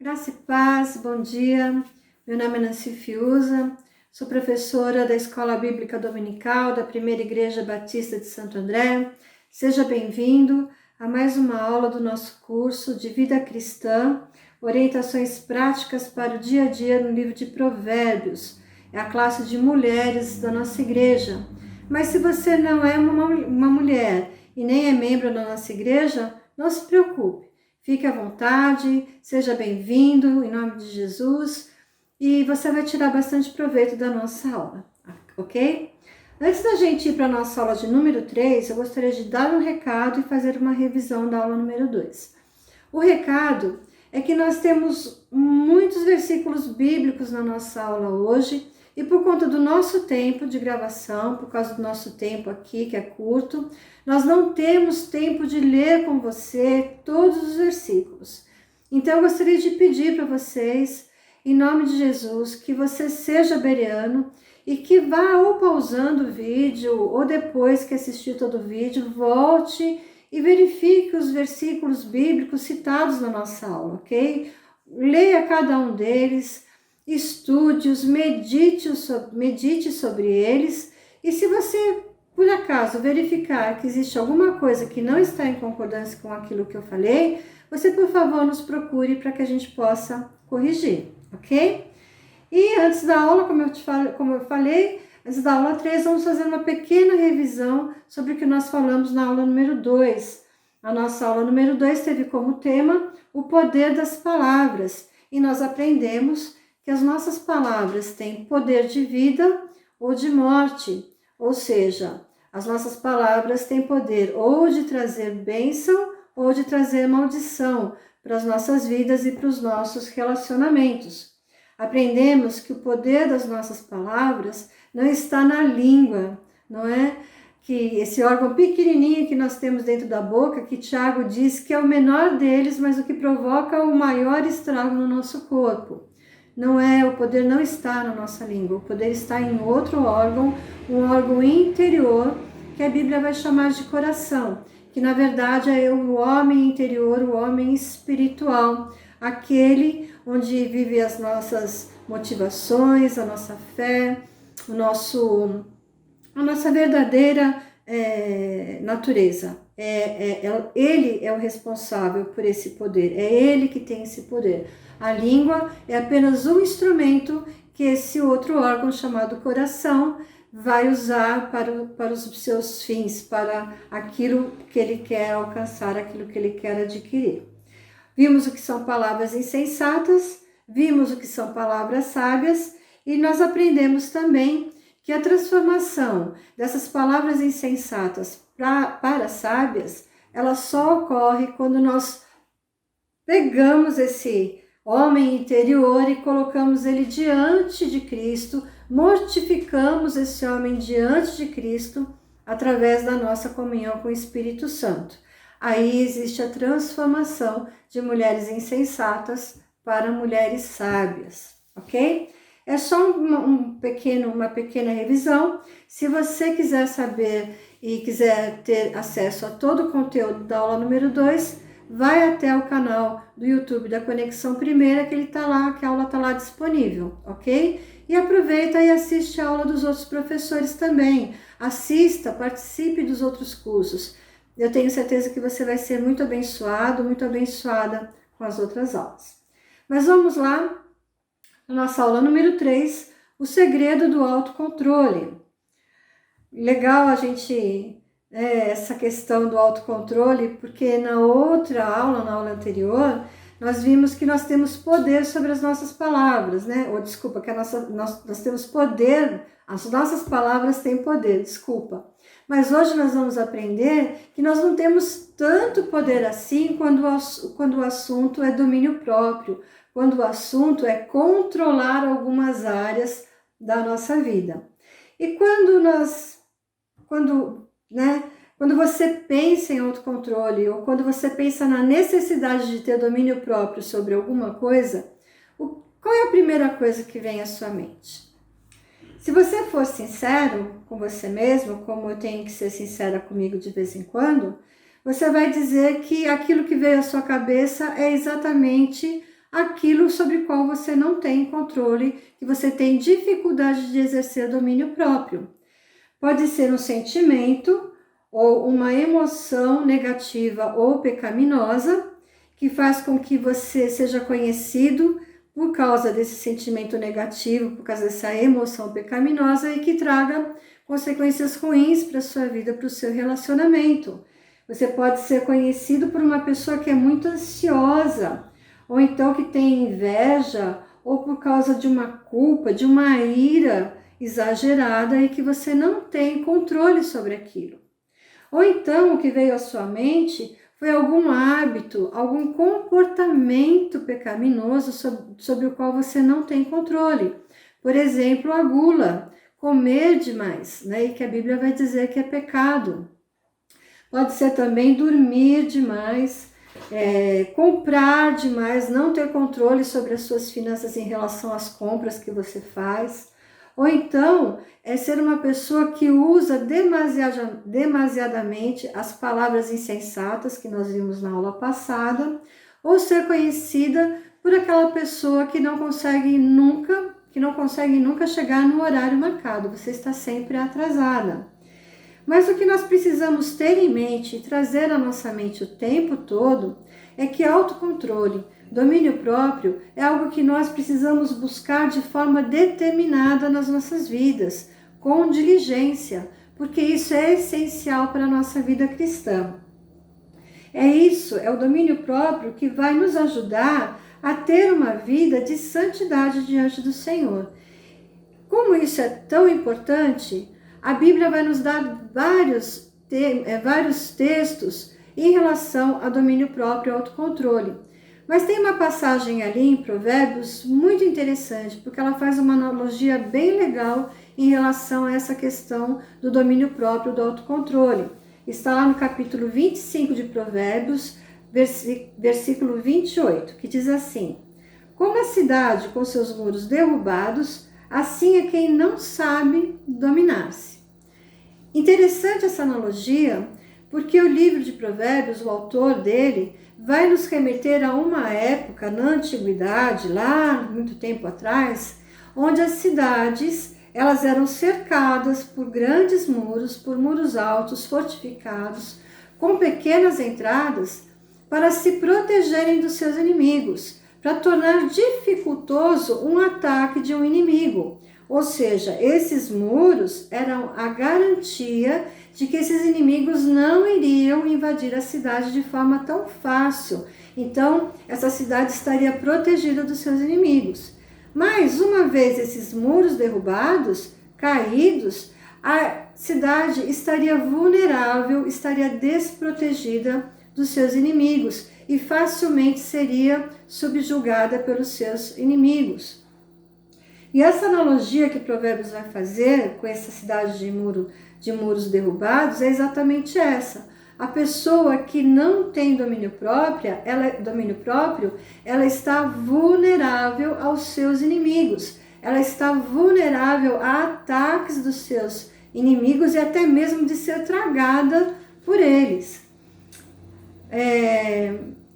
Graça e paz, bom dia. Meu nome é Nancy Fiuza, sou professora da Escola Bíblica Dominical da Primeira Igreja Batista de Santo André. Seja bem-vindo a mais uma aula do nosso curso de Vida Cristã, Orientações Práticas para o Dia a Dia no livro de Provérbios. É a classe de mulheres da nossa igreja. Mas se você não é uma mulher e nem é membro da nossa igreja, não se preocupe. Fique à vontade, seja bem-vindo, em nome de Jesus, e você vai tirar bastante proveito da nossa aula, ok? Antes da gente ir para a nossa aula de número 3, eu gostaria de dar um recado e fazer uma revisão da aula número 2. O recado é que nós temos muitos versículos bíblicos na nossa aula hoje, e por conta do nosso tempo de gravação, por causa do nosso tempo aqui, que é curto, nós não temos tempo de ler com você todos os versículos. Então, eu gostaria de pedir para vocês, em nome de Jesus, que você seja bereano e que vá ou pausando o vídeo, ou depois que assistir todo o vídeo, volte e verifique os versículos bíblicos citados na nossa aula, ok? Leia cada um deles, estude-os, medite sobre eles, e se você, por acaso, verificar que existe alguma coisa que não está em concordância com aquilo que eu falei, você, por favor, nos procure para que a gente possa corrigir, ok? E antes da aula, como eu falei, antes da aula 3, vamos fazer uma pequena revisão sobre o que nós falamos na aula número 2. A nossa aula número 2 teve como tema o poder das palavras, e nós aprendemos que as nossas palavras têm poder de vida ou de morte, ou seja, as nossas palavras têm poder ou de trazer bênção ou de trazer maldição para as nossas vidas e para os nossos relacionamentos. Aprendemos que o poder das nossas palavras não está na língua, não é? Que esse órgão pequenininho que nós temos dentro da boca, que Tiago diz que é o menor deles, mas o que provoca o maior estrago no nosso corpo. O poder não está na nossa língua, o poder está em outro órgão, um órgão interior, que a Bíblia vai chamar de coração, que na verdade é o homem interior, o homem espiritual, aquele onde vive as nossas motivações, a nossa fé, a nossa verdadeira natureza. Ele é o responsável por esse poder, é ele que tem esse poder. A língua é apenas um instrumento que esse outro órgão chamado coração vai usar para os seus fins, para aquilo que ele quer alcançar, aquilo que ele quer adquirir. Vimos o que são palavras insensatas, vimos o que são palavras sábias, e nós aprendemos também que a transformação dessas palavras insensatas para sábias, ela só ocorre quando nós pegamos esse homem interior e colocamos ele diante de Cristo, mortificamos esse homem diante de Cristo através da nossa comunhão com o Espírito Santo. Aí existe a transformação de mulheres insensatas para mulheres sábias, ok? É só uma pequena revisão. Se você quiser saber e quiser ter acesso a todo o conteúdo da aula número 2, vai até o canal do YouTube da Conexão Primeira, que ele tá lá, que a aula está lá disponível, ok? E aproveita e assiste a aula dos outros professores também. Assista, participe dos outros cursos. Eu tenho certeza que você vai ser muito abençoado, muito abençoada com as outras aulas. Mas vamos lá, na nossa aula número 3, o segredo do autocontrole. Legal a gente... essa questão do autocontrole, porque na aula anterior, nós vimos que nós temos poder sobre as nossas palavras, né? Que nós temos poder, as nossas palavras têm poder, Mas hoje nós vamos aprender que nós não temos tanto poder assim quando o assunto é domínio próprio, quando o assunto é controlar algumas áreas da nossa vida. E quando você pensa em autocontrole ou quando você pensa na necessidade de ter domínio próprio sobre alguma coisa, qual é a primeira coisa que vem à sua mente? Se você for sincero com você mesmo, como eu tenho que ser sincera comigo de vez em quando, você vai dizer que aquilo que veio à sua cabeça é exatamente aquilo sobre o qual você não tem controle, que você tem dificuldade de exercer domínio próprio. Pode ser um sentimento ou uma emoção negativa ou pecaminosa que faz com que você seja conhecido por causa desse sentimento negativo, por causa dessa emoção pecaminosa e que traga consequências ruins para a sua vida, para o seu relacionamento. Você pode ser conhecido por uma pessoa que é muito ansiosa, ou então que tem inveja, ou por causa de uma culpa, de uma ira exagerada e que você não tem controle sobre aquilo. Ou então o que veio à sua mente foi algum hábito, algum comportamento pecaminoso sobre o qual você não tem controle. Por exemplo, a gula, comer demais, né? E que a Bíblia vai dizer que é pecado. Pode ser também dormir demais, comprar demais, não ter controle sobre as suas finanças em relação às compras que você faz. Ou então, ser uma pessoa que usa demasiadamente as palavras insensatas que nós vimos na aula passada, ou ser conhecida por aquela pessoa que não consegue nunca chegar no horário marcado, você está sempre atrasada. Mas o que nós precisamos ter em mente e trazer à nossa mente o tempo todo é que autocontrole, domínio próprio é algo que nós precisamos buscar de forma determinada nas nossas vidas, com diligência, porque isso é essencial para a nossa vida cristã. É o domínio próprio que vai nos ajudar a ter uma vida de santidade diante do Senhor. Como isso é tão importante, a Bíblia vai nos dar vários textos em relação a domínio próprio e autocontrole. Mas tem uma passagem ali em Provérbios muito interessante, porque ela faz uma analogia bem legal em relação a essa questão do domínio próprio e do autocontrole. Está lá no capítulo 25 de Provérbios, versículo 28, que diz assim: como a cidade com seus muros derrubados, assim é quem não sabe dominar-se. Interessante essa analogia, porque o livro de Provérbios, o autor dele, vai nos remeter a uma época na antiguidade, lá muito tempo atrás, onde as cidades elas eram cercadas por grandes muros, por muros altos, fortificados, com pequenas entradas, para se protegerem dos seus inimigos, para tornar dificultoso um ataque de um inimigo. Ou seja, esses muros eram a garantia de que esses inimigos não iriam invadir a cidade de forma tão fácil. Então, essa cidade estaria protegida dos seus inimigos. Mas, uma vez esses muros derrubados, caídos, a cidade estaria vulnerável, estaria desprotegida dos seus inimigos e facilmente seria subjugada pelos seus inimigos. E essa analogia que Provérbios vai fazer com essa cidade de muros derrubados é exatamente essa. A pessoa que não tem domínio próprio, ela está vulnerável aos seus inimigos. Ela está vulnerável a ataques dos seus inimigos e até mesmo de ser tragada por eles.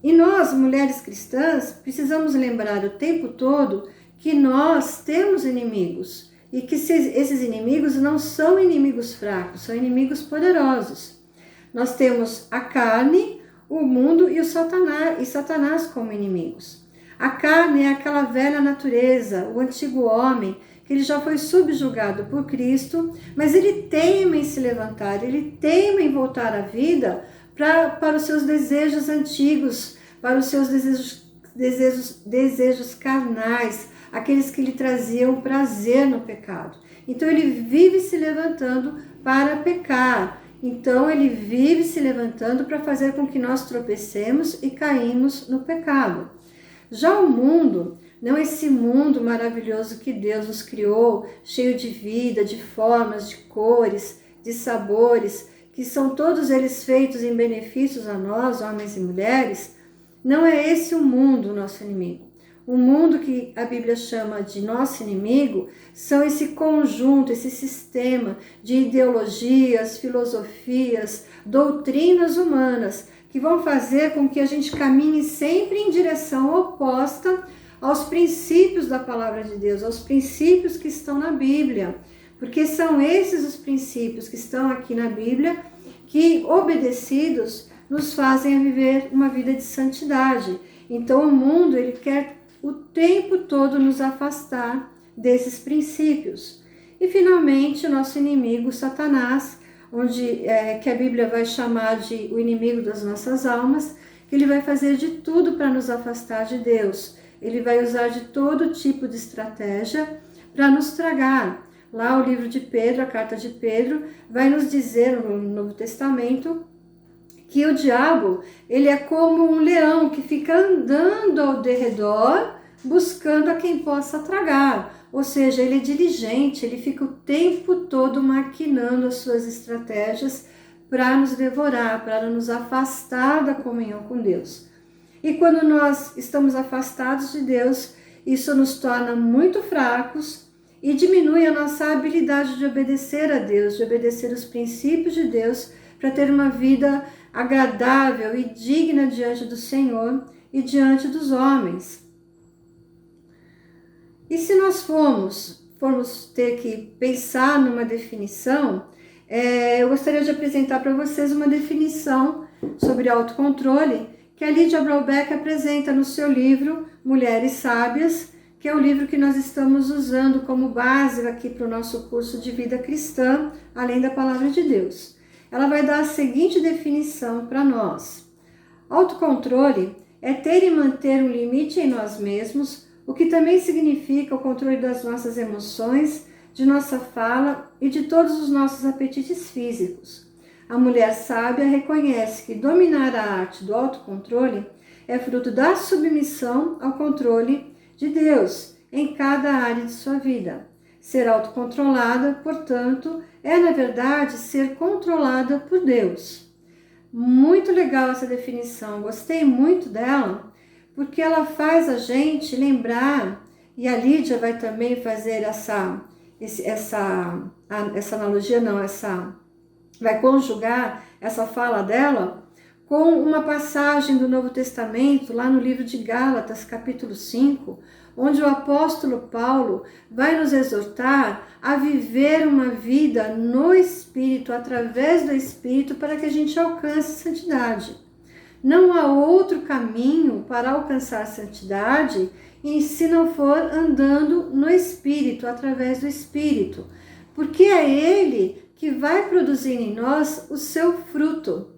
E nós, mulheres cristãs, precisamos lembrar o tempo todo que nós temos inimigos e que esses inimigos não são inimigos fracos, são inimigos poderosos. Nós temos a carne, o mundo e Satanás como inimigos. A carne é aquela velha natureza, o antigo homem, que ele já foi subjugado por Cristo, mas ele teima em se levantar, ele teima em voltar à vida para os seus desejos antigos, para os seus desejos carnais, aqueles que lhe traziam prazer no pecado. Então ele vive se levantando para pecar. Então ele vive se levantando para fazer com que nós tropecemos e caímos no pecado. Já o mundo, não esse mundo maravilhoso que Deus nos criou, cheio de vida, de formas, de cores, de sabores, que são todos eles feitos em benefícios a nós, homens e mulheres, não é esse o mundo, nosso inimigo. O mundo que a Bíblia chama de nosso inimigo são esse conjunto, esse sistema de ideologias, filosofias, doutrinas humanas que vão fazer com que a gente caminhe sempre em direção oposta aos princípios da palavra de Deus, aos princípios que estão na Bíblia, porque são esses os princípios que estão aqui na Bíblia que, obedecidos, nos fazem a viver uma vida de santidade. Então o mundo, ele quer o tempo todo nos afastar desses princípios. E finalmente o nosso inimigo, Satanás, que a Bíblia vai chamar de o inimigo das nossas almas, que ele vai fazer de tudo para nos afastar de Deus. Ele vai usar de todo tipo de estratégia para nos tragar. Lá o livro de Pedro, a carta de Pedro, vai nos dizer no Novo Testamento que o diabo, ele é como um leão que fica andando ao derredor, buscando a quem possa tragar. Ou seja, ele é diligente, ele fica o tempo todo maquinando as suas estratégias para nos devorar, para nos afastar da comunhão com Deus. E quando nós estamos afastados de Deus, isso nos torna muito fracos e diminui a nossa habilidade de obedecer a Deus, de obedecer os princípios de Deus, para ter uma vida agradável e digna diante do Senhor e diante dos homens. E se nós formos ter que pensar numa definição, eu gostaria de apresentar para vocês uma definição sobre autocontrole que a Lydia Brownback apresenta no seu livro Mulheres Sábias, que é o livro que nós estamos usando como base aqui para o nosso curso de vida cristã, além da palavra de Deus. Ela vai dar a seguinte definição para nós. Autocontrole é ter e manter um limite em nós mesmos, o que também significa o controle das nossas emoções, de nossa fala e de todos os nossos apetites físicos. A mulher sábia reconhece que dominar a arte do autocontrole é fruto da submissão ao controle de Deus em cada área de sua vida. Ser autocontrolada, portanto, é na verdade ser controlada por Deus. Muito legal essa definição, gostei muito dela, porque ela faz a gente lembrar, e a Lídia vai também fazer essa analogia, vai conjugar essa fala dela com uma passagem do Novo Testamento, lá no livro de Gálatas, capítulo 5, onde o apóstolo Paulo vai nos exortar a viver uma vida no Espírito, através do Espírito, para que a gente alcance santidade. Não há outro caminho para alcançar santidade se não for andando no Espírito, através do Espírito, porque é Ele que vai produzir em nós o seu fruto.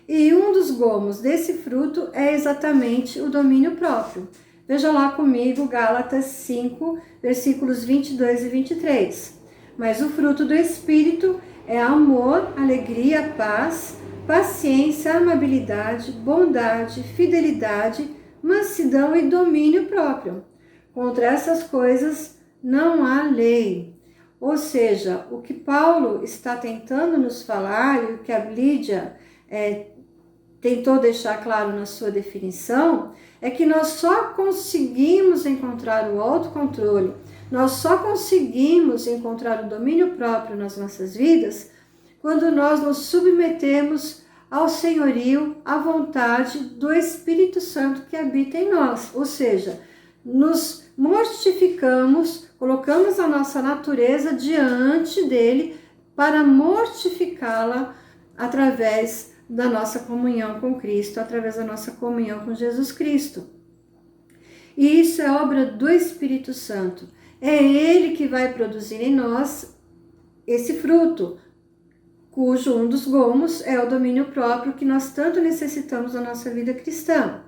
E um dos gomos desse fruto é exatamente o domínio próprio. Veja lá comigo Gálatas 5, versículos 22 e 23. Mas o fruto do Espírito é amor, alegria, paz, paciência, amabilidade, bondade, fidelidade, mansidão e domínio próprio. Contra essas coisas não há lei. Ou seja, o que Paulo está tentando nos falar e o que a Lídia tentou deixar claro na sua definição é que nós só conseguimos encontrar o autocontrole, nós só conseguimos encontrar o domínio próprio nas nossas vidas quando nós nos submetemos ao senhorio, à vontade do Espírito Santo que habita em nós. Ou seja, nos mortificamos, colocamos a nossa natureza diante dele para mortificá-la através da nossa comunhão com Cristo, através da nossa comunhão com Jesus Cristo. E isso é obra do Espírito Santo. É Ele que vai produzir em nós esse fruto, cujo um dos gomos é o domínio próprio que nós tanto necessitamos na nossa vida cristã.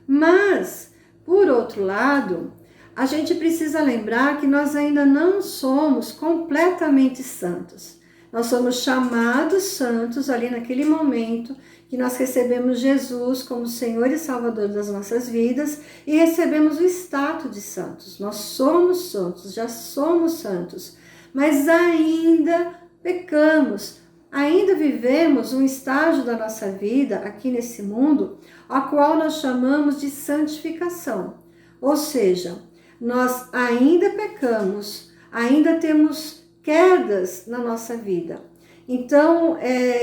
Mas, por outro lado, a gente precisa lembrar que nós ainda não somos completamente santos. Nós somos chamados santos ali naquele momento que nós recebemos Jesus como Senhor e Salvador das nossas vidas e recebemos o status de santos. Nós somos santos, já somos santos, mas ainda pecamos, ainda vivemos um estágio da nossa vida aqui nesse mundo, a qual nós chamamos de santificação. Ou seja, nós ainda pecamos, ainda temos quedas na nossa vida. Então,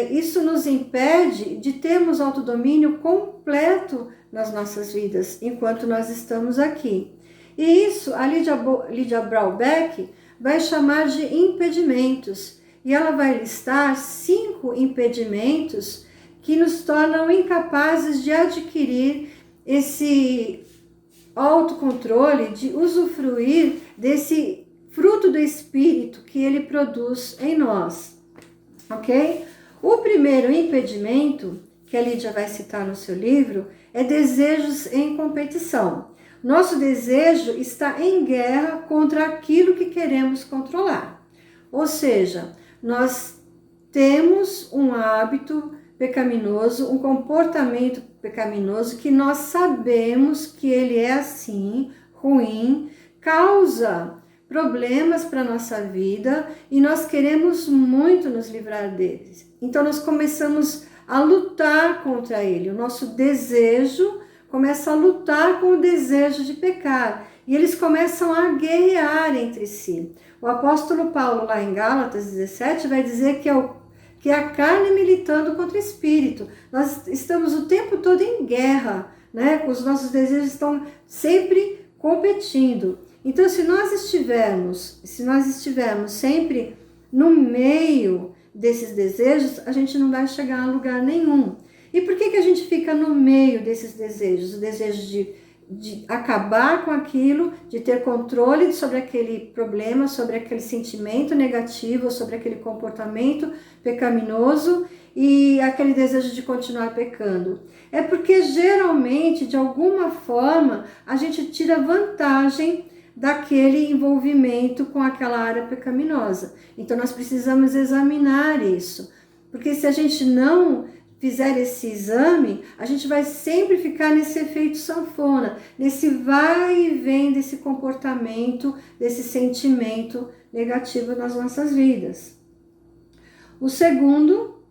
isso nos impede de termos autodomínio completo nas nossas vidas, enquanto nós estamos aqui. E isso a Lydia Braubach vai chamar de impedimentos. E ela vai listar 5 impedimentos que nos tornam incapazes de adquirir esse autocontrole, de usufruir desse fruto do Espírito que ele produz em nós. Ok? O primeiro impedimento, que a Lídia vai citar no seu livro, é desejos em competição. Nosso desejo está em guerra contra aquilo que queremos controlar. Ou seja, nós temos um hábito pecaminoso, um comportamento pecaminoso que nós sabemos que ele é assim, ruim, causa problemas para a nossa vida e nós queremos muito nos livrar deles. Então nós começamos a lutar contra ele. O nosso desejo começa a lutar com o desejo de pecar e eles começam a guerrear entre si. O apóstolo Paulo, lá em Gálatas 17, vai dizer que é a carne militando contra o espírito. Nós estamos o tempo todo em guerra, né? Os nossos desejos estão sempre competindo. Então, se nós estivermos sempre no meio desses desejos, a gente não vai chegar a lugar nenhum. E por que a gente fica no meio desses desejos? O desejo de acabar com aquilo, de ter controle sobre aquele problema, sobre aquele sentimento negativo, sobre aquele comportamento pecaminoso e aquele desejo de continuar pecando. É porque geralmente, de alguma forma, a gente tira vantagem daquele envolvimento com aquela área pecaminosa. Então nós precisamos examinar isso, porque se a gente não fizer esse exame, a gente vai sempre ficar nesse efeito sanfona, nesse vai e vem desse comportamento, desse sentimento negativo nas nossas vidas. O segundo,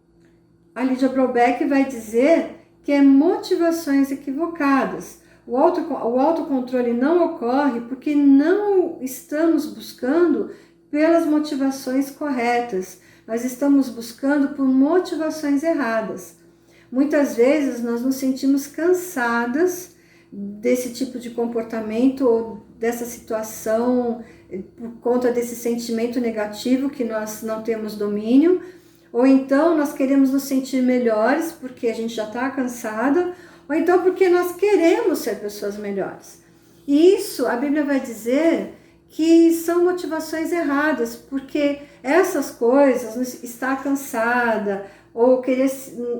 a Lydia Braubach vai dizer que é motivações equivocadas. O autocontrole não ocorre porque não estamos buscando pelas motivações corretas. Nós estamos buscando por motivações erradas. Muitas vezes nós nos sentimos cansadas desse tipo de comportamento ou dessa situação por conta desse sentimento negativo que nós não temos domínio. Ou então nós queremos nos sentir melhores porque a gente já está cansada, ou então porque nós queremos ser pessoas melhores. E isso a Bíblia vai dizer que são motivações erradas, porque essas coisas, estar cansada, ou querer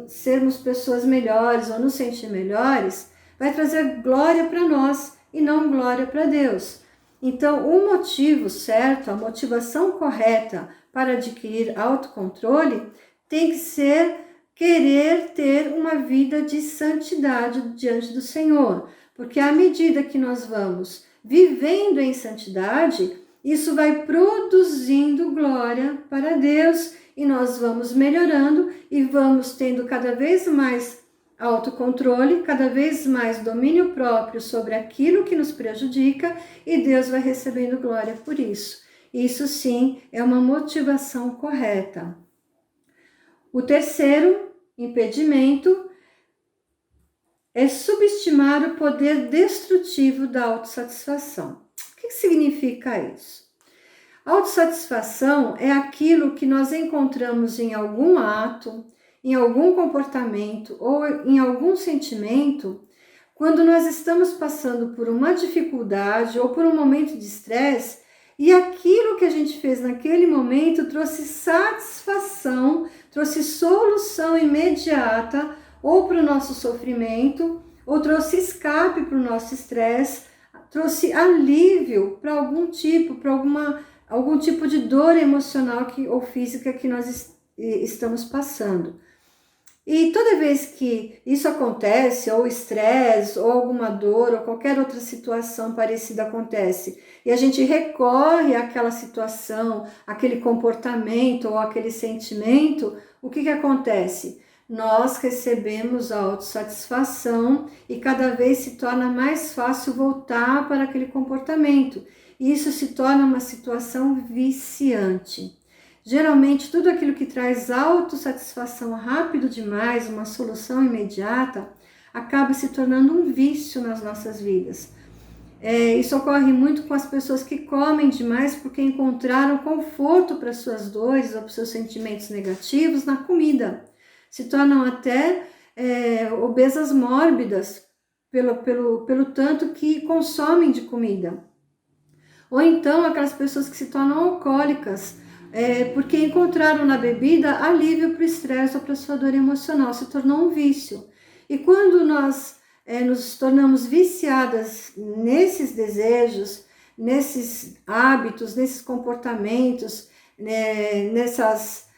sermos pessoas melhores, ou nos sentir melhores, vai trazer glória para nós e não glória para Deus. Então, o motivo certo, a motivação correta para adquirir autocontrole tem que ser querer ter uma vida de santidade diante do Senhor, porque à medida que nós vamos vivendo em santidade, isso vai produzindo glória para Deus e nós vamos melhorando e vamos tendo cada vez mais autocontrole, cada vez mais domínio próprio sobre aquilo que nos prejudica e Deus vai recebendo glória por isso. Isso sim é uma motivação correta. O terceiro impedimento é subestimar o poder destrutivo da autossatisfação. O que significa isso? A autossatisfação é aquilo que nós encontramos em algum ato, em algum comportamento ou em algum sentimento, quando nós estamos passando por uma dificuldade ou por um momento de estresse e aquilo que a gente fez naquele momento trouxe satisfação, trouxe solução imediata ou para o nosso sofrimento, ou trouxe escape para o nosso estresse, trouxe alívio para algum tipo de dor emocional ou física que nós estamos passando. E toda vez que isso acontece, ou estresse, ou alguma dor, ou qualquer outra situação parecida acontece, e a gente recorre àquela situação, aquele comportamento ou aquele sentimento, o que acontece? Nós recebemos a autossatisfação e cada vez se torna mais fácil voltar para aquele comportamento. E isso se torna uma situação viciante. Geralmente, tudo aquilo que traz autossatisfação rápido demais, uma solução imediata, acaba se tornando um vício nas nossas vidas. Isso ocorre muito com as pessoas que comem demais porque encontraram conforto para suas dores ou para seus sentimentos negativos na comida. Se tornam até obesas mórbidas pelo tanto que consomem de comida. Ou então aquelas pessoas que se tornam alcoólicas porque encontraram na bebida alívio para o estresse ou para a sua dor emocional, se tornou um vício. E quando nós nos tornamos viciadas nesses desejos, nesses hábitos, nesses comportamentos, nessas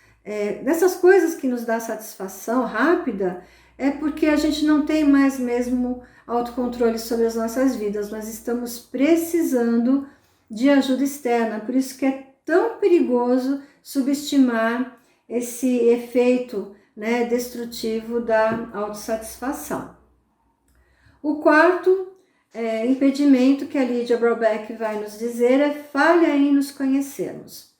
coisas que nos dão satisfação rápida, é porque a gente não tem mais mesmo autocontrole sobre as nossas vidas. Nós estamos precisando de ajuda externa, por isso que é tão perigoso subestimar esse efeito destrutivo da autossatisfação. O quarto impedimento que a Lydia Brobeck vai nos dizer é falha em nos conhecermos.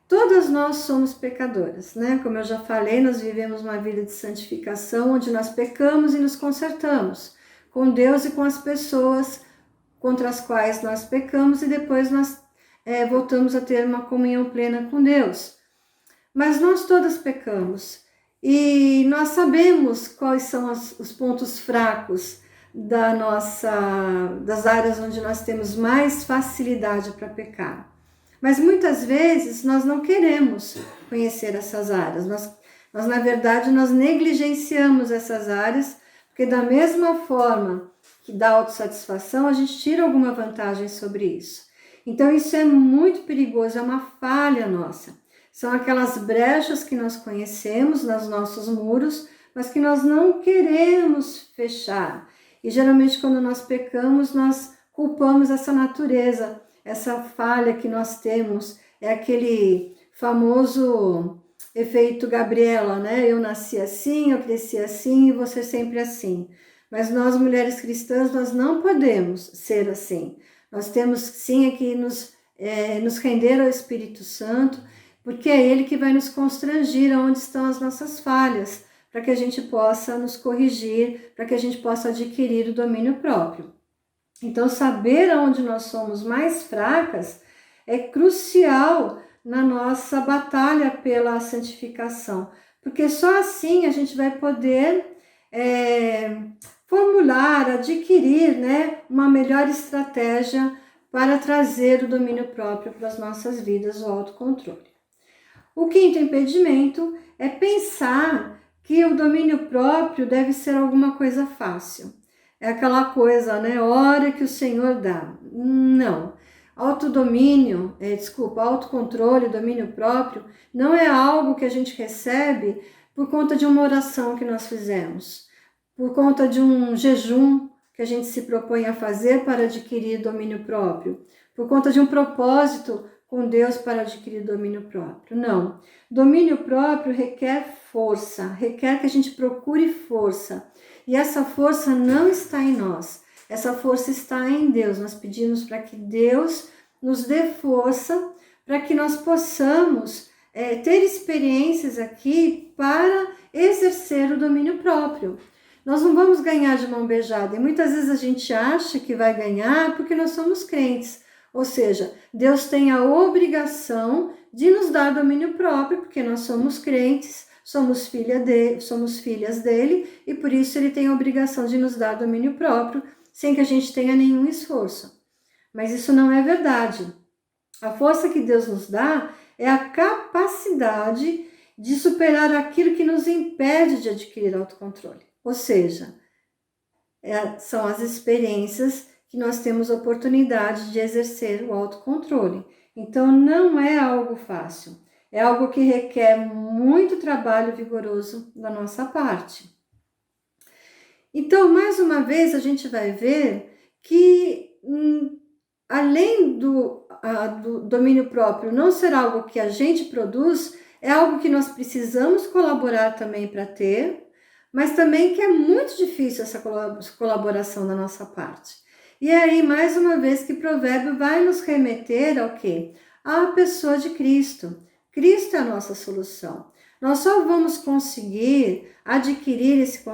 Todas nós somos pecadoras, Como eu já falei, nós vivemos uma vida de santificação, onde nós pecamos e nos consertamos com Deus e com as pessoas contra as quais nós pecamos, e depois nós voltamos a ter uma comunhão plena com Deus. Mas nós todas pecamos, e nós sabemos quais são os pontos fracos das áreas onde nós temos mais facilidade para pecar. Mas muitas vezes nós não queremos conhecer essas áreas, nós na verdade nós negligenciamos essas áreas, porque da mesma forma que dá autossatisfação, a gente tira alguma vantagem sobre isso. Então isso é muito perigoso, é uma falha nossa. São aquelas brechas que nós conhecemos nos nossos muros, mas que nós não queremos fechar. E geralmente quando nós pecamos, nós culpamos essa natureza, essa falha que nós temos. É aquele famoso efeito Gabriela, Eu nasci assim, eu cresci assim e você sempre assim. Mas nós, mulheres cristãs, nós não podemos ser assim. Nós temos sim que nos render ao Espírito Santo, porque é Ele que vai nos constrangir aonde estão as nossas falhas, para que a gente possa nos corrigir, para que a gente possa adquirir o domínio próprio. Então, saber aonde nós somos mais fracas é crucial na nossa batalha pela santificação, porque só assim a gente vai poder formular, adquirir uma melhor estratégia para trazer o domínio próprio para as nossas vidas, o autocontrole. O quinto impedimento é pensar que o domínio próprio deve ser alguma coisa fácil. É aquela coisa, hora que o Senhor dá. Não. Autocontrole, domínio próprio, não é algo que a gente recebe por conta de uma oração que nós fizemos, por conta de um jejum que a gente se propõe a fazer para adquirir domínio próprio, por conta de um propósito com Deus para adquirir domínio próprio. Não. Domínio próprio requer força, requer que a gente procure força. E essa força não está em nós, essa força está em Deus. Nós pedimos para que Deus nos dê força, para que nós possamos ter experiências aqui para exercer o domínio próprio. Nós não vamos ganhar de mão beijada, e muitas vezes a gente acha que vai ganhar porque nós somos crentes. Ou seja, Deus tem a obrigação de nos dar domínio próprio, porque nós somos crentes, somos filhas dele, e por isso ele tem a obrigação de nos dar domínio próprio, sem que a gente tenha nenhum esforço. Mas isso não é verdade. A força que Deus nos dá é a capacidade de superar aquilo que nos impede de adquirir autocontrole. Ou seja, são as experiências que nós temos oportunidade de exercer o autocontrole. Então, não é algo fácil. É algo que requer muito trabalho vigoroso da nossa parte. Então, mais uma vez, a gente vai ver que, além do domínio próprio não ser algo que a gente produz, é algo que nós precisamos colaborar também para ter, mas também que é muito difícil essa colaboração da nossa parte. E aí, mais uma vez, que Provérbio vai nos remeter ao quê? À pessoa de Cristo. Cristo é a nossa solução. Nós só vamos conseguir adquirir esse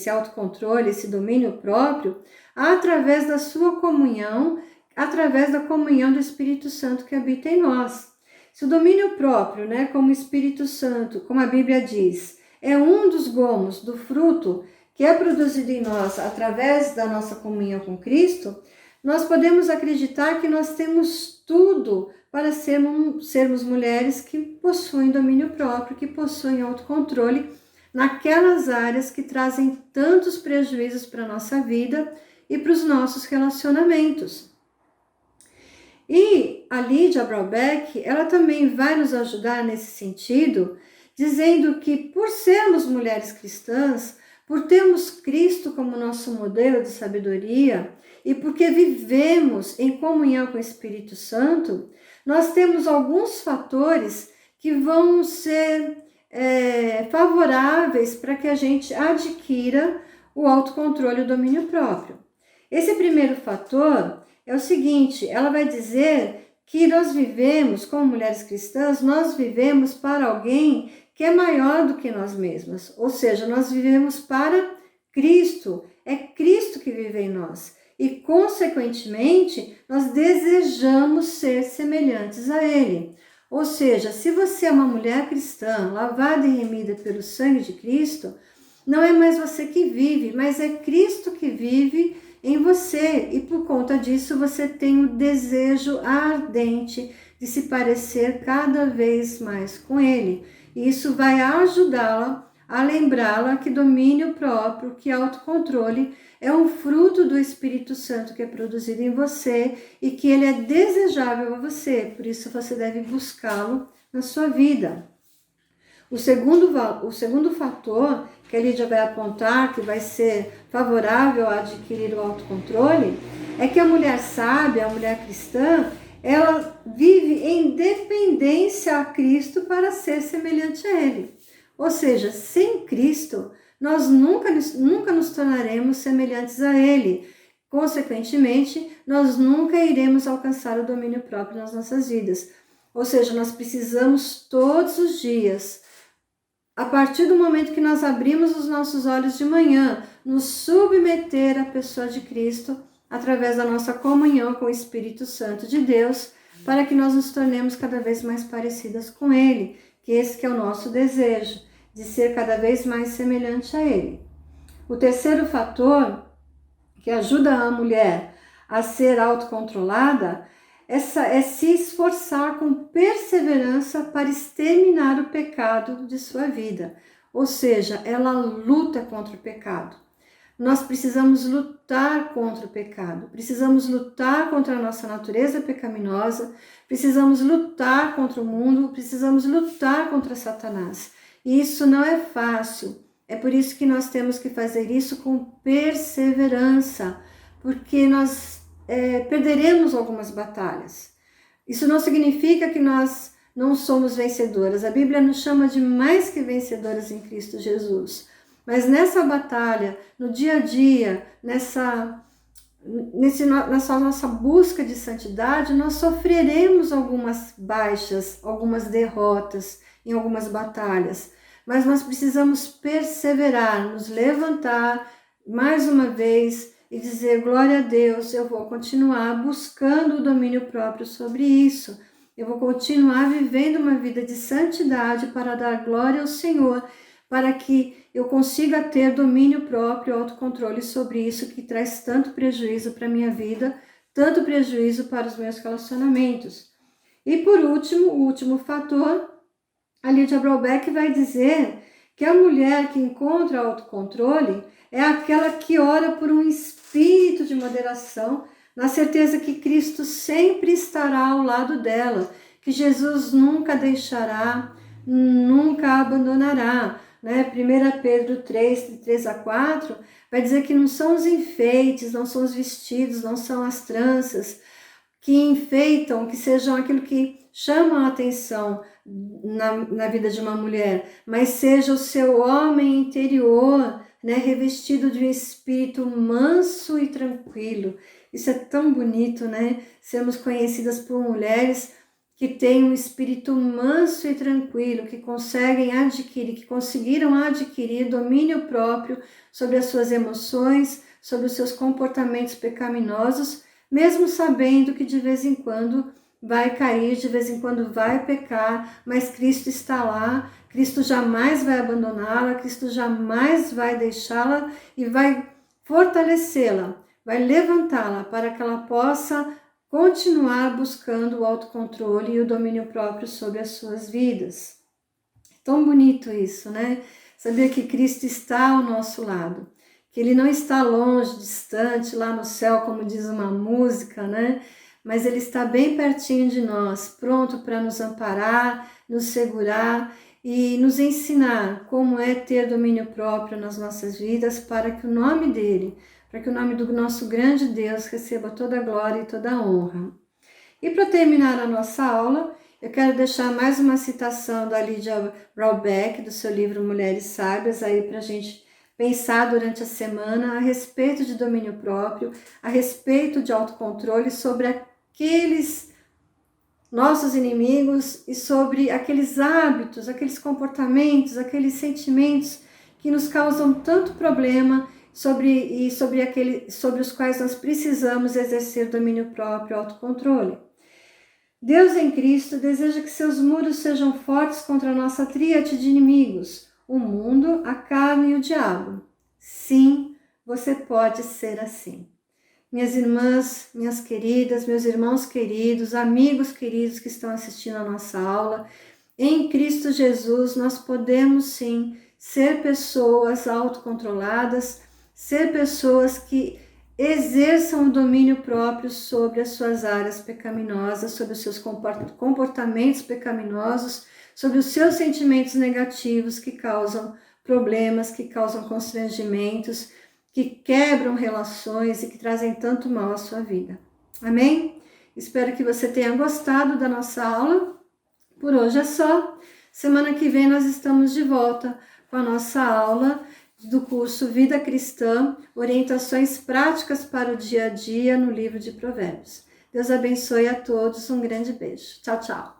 autocontrole, esse domínio próprio, através da sua comunhão, através da comunhão do Espírito Santo que habita em nós. Se o domínio próprio, como o Espírito Santo, como a Bíblia diz, é um dos gomos do fruto que é produzido em nós através da nossa comunhão com Cristo, nós podemos acreditar que nós temos tudo para sermos mulheres que possuem domínio próprio, que possuem autocontrole naquelas áreas que trazem tantos prejuízos para a nossa vida e para os nossos relacionamentos. E a Lydia Brownback, ela também vai nos ajudar nesse sentido, dizendo que por sermos mulheres cristãs, por termos Cristo como nosso modelo de sabedoria e porque vivemos em comunhão com o Espírito Santo, nós temos alguns fatores que vão ser favoráveis para que a gente adquira o autocontrole e o domínio próprio. Esse primeiro fator é o seguinte, ela vai dizer que nós vivemos, como mulheres cristãs, nós vivemos para alguém que é maior do que nós mesmas, ou seja, nós vivemos para Cristo, é Cristo que vive em nós e, consequentemente, nós desejamos ser semelhantes a Ele. Ou seja, se você é uma mulher cristã, lavada e remida pelo sangue de Cristo, não é mais você que vive, mas é Cristo que vive em você e, por conta disso, você tem o desejo ardente de se parecer cada vez mais com Ele. E isso vai ajudá-la a lembrá-la que domínio próprio, que autocontrole é um fruto do Espírito Santo que é produzido em você e que ele é desejável a você, por isso você deve buscá-lo na sua vida. O segundo fator que a Lídia vai apontar, que vai ser favorável a adquirir o autocontrole, é que a mulher sábia, a mulher cristã, ela vive em dependência a Cristo para ser semelhante a Ele. Ou seja, sem Cristo, nós nunca nos tornaremos semelhantes a Ele. Consequentemente, nós nunca iremos alcançar o domínio próprio nas nossas vidas. Ou seja, nós precisamos todos os dias, a partir do momento que nós abrimos os nossos olhos de manhã, nos submeter à pessoa de Cristo, através da nossa comunhão com o Espírito Santo de Deus, para que nós nos tornemos cada vez mais parecidas com Ele, que esse que é o nosso desejo, de ser cada vez mais semelhante a Ele. O terceiro fator que ajuda a mulher a ser autocontrolada é se esforçar com perseverança para exterminar o pecado de sua vida. Ou seja, ela luta contra o pecado. Nós precisamos lutar contra o pecado, precisamos lutar contra a nossa natureza pecaminosa, precisamos lutar contra o mundo, precisamos lutar contra Satanás. E isso não é fácil, é por isso que nós temos que fazer isso com perseverança, porque nós perderemos algumas batalhas. Isso não significa que nós não somos vencedoras, a Bíblia nos chama de mais que vencedoras em Cristo Jesus. Mas nessa batalha, no dia a dia, nessa nossa busca de santidade, nós sofreremos algumas baixas, algumas derrotas em algumas batalhas. Mas nós precisamos perseverar, nos levantar mais uma vez e dizer, glória a Deus, eu vou continuar buscando o domínio próprio sobre isso. Eu vou continuar vivendo uma vida de santidade para dar glória ao Senhor, para que eu consiga ter domínio próprio, autocontrole sobre isso que traz tanto prejuízo para a minha vida, tanto prejuízo para os meus relacionamentos. E por último, o último fator, a Lydia Brownback vai dizer que a mulher que encontra autocontrole é aquela que ora por um espírito de moderação, na certeza que Cristo sempre estará ao lado dela, que Jesus nunca deixará, nunca a abandonará. 1 Pedro 3:3-4, vai dizer que não são os enfeites, não são os vestidos, não são as tranças que enfeitam, que sejam aquilo que chamam a atenção na vida de uma mulher, mas seja o seu homem interior, revestido de um espírito manso e tranquilo. Isso é tão bonito, sermos conhecidas por mulheres que têm um espírito manso e tranquilo, que conseguiram adquirir domínio próprio sobre as suas emoções, sobre os seus comportamentos pecaminosos, mesmo sabendo que de vez em quando vai cair, de vez em quando vai pecar, mas Cristo está lá, Cristo jamais vai abandoná-la, Cristo jamais vai deixá-la e vai fortalecê-la, vai levantá-la para que ela possa continuar buscando o autocontrole e o domínio próprio sobre as suas vidas. Tão bonito isso, né? Saber que Cristo está ao nosso lado, que Ele não está longe, distante, lá no céu, como diz uma música, né? Mas Ele está bem pertinho de nós, pronto para nos amparar, nos segurar e nos ensinar como é ter domínio próprio nas nossas vidas, para que o nome dEle, para que o nome do nosso grande Deus receba toda a glória e toda a honra. E para terminar a nossa aula, eu quero deixar mais uma citação da Lydia Brownback, do seu livro Mulheres Sábias, aí para a gente pensar durante a semana a respeito de domínio próprio, a respeito de autocontrole, sobre aqueles nossos inimigos e sobre aqueles hábitos, aqueles comportamentos, aqueles sentimentos que nos causam tanto problema, sobre os quais nós precisamos exercer domínio próprio, autocontrole. Deus em Cristo deseja que seus muros sejam fortes contra a nossa tríade de inimigos, o mundo, a carne e o diabo. Sim, você pode ser assim. Minhas irmãs, minhas queridas, meus irmãos queridos, amigos queridos que estão assistindo a nossa aula, em Cristo Jesus nós podemos sim ser pessoas autocontroladas, ser pessoas que exerçam o domínio próprio sobre as suas áreas pecaminosas, sobre os seus comportamentos pecaminosos, sobre os seus sentimentos negativos que causam problemas, que causam constrangimentos, que quebram relações e que trazem tanto mal à sua vida. Amém? Espero que você tenha gostado da nossa aula. Por hoje é só. Semana que vem nós estamos de volta com a nossa aula do curso Vida Cristã, orientações práticas para o dia a dia no livro de Provérbios. Deus abençoe a todos, um grande beijo. Tchau, tchau.